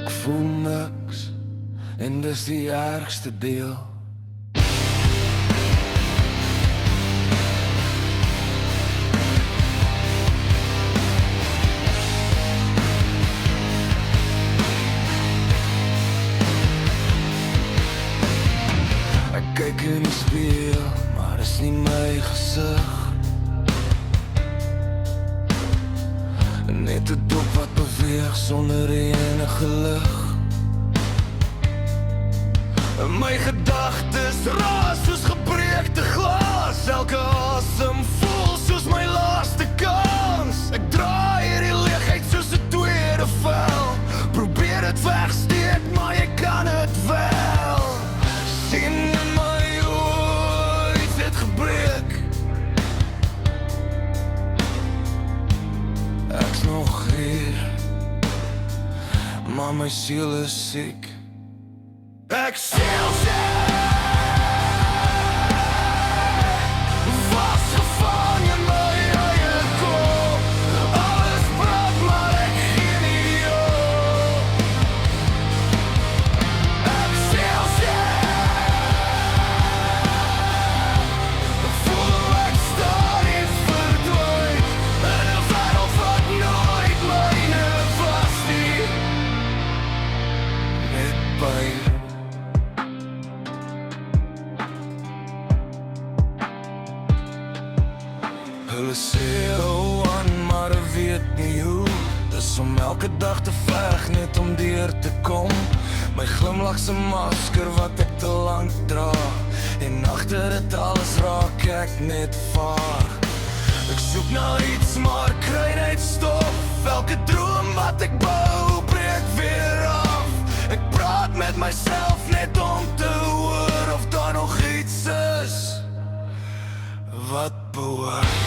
Ek voel niks en dis die ergste deel. Ek kyk in die spieël, maar is nie my gesig. Net 'n dop wat beweeg sonder enige lig. My gedagtes raas soos gebreekte glas. Elke asem voel soos my laaste kans. Ek draai hierdie leegheid soos 'n tweede vel. Probeer dit wegsteek, maar jy kan dit wel. Sien in my oë, iets het gebreek. Ek's nog hier, maar my siel is siek. Ek siel siek, vasgevang in my eie kop. Alles brand, maar ek gee nie op. Ek siel siek, ek voel ek staan hier verdwyn in 'n wêreld wat nooit myne was nie. Net pyn. Hulle sê hou aan, maar ek weet nie hoe. Dis om elke dag te veg net om deur te kom. My glimlag se masker wat ek te lank dra. En agter dit alles raak ek net vaag. Ek soek na iets, maar kry net stof. Elke droom wat ek bou, breek weer af. Ek praat met myself net om te hoor of daar nog iets is wat behoort.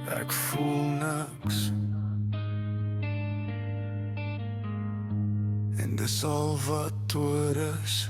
Ek voel niks en dis al wat oor is.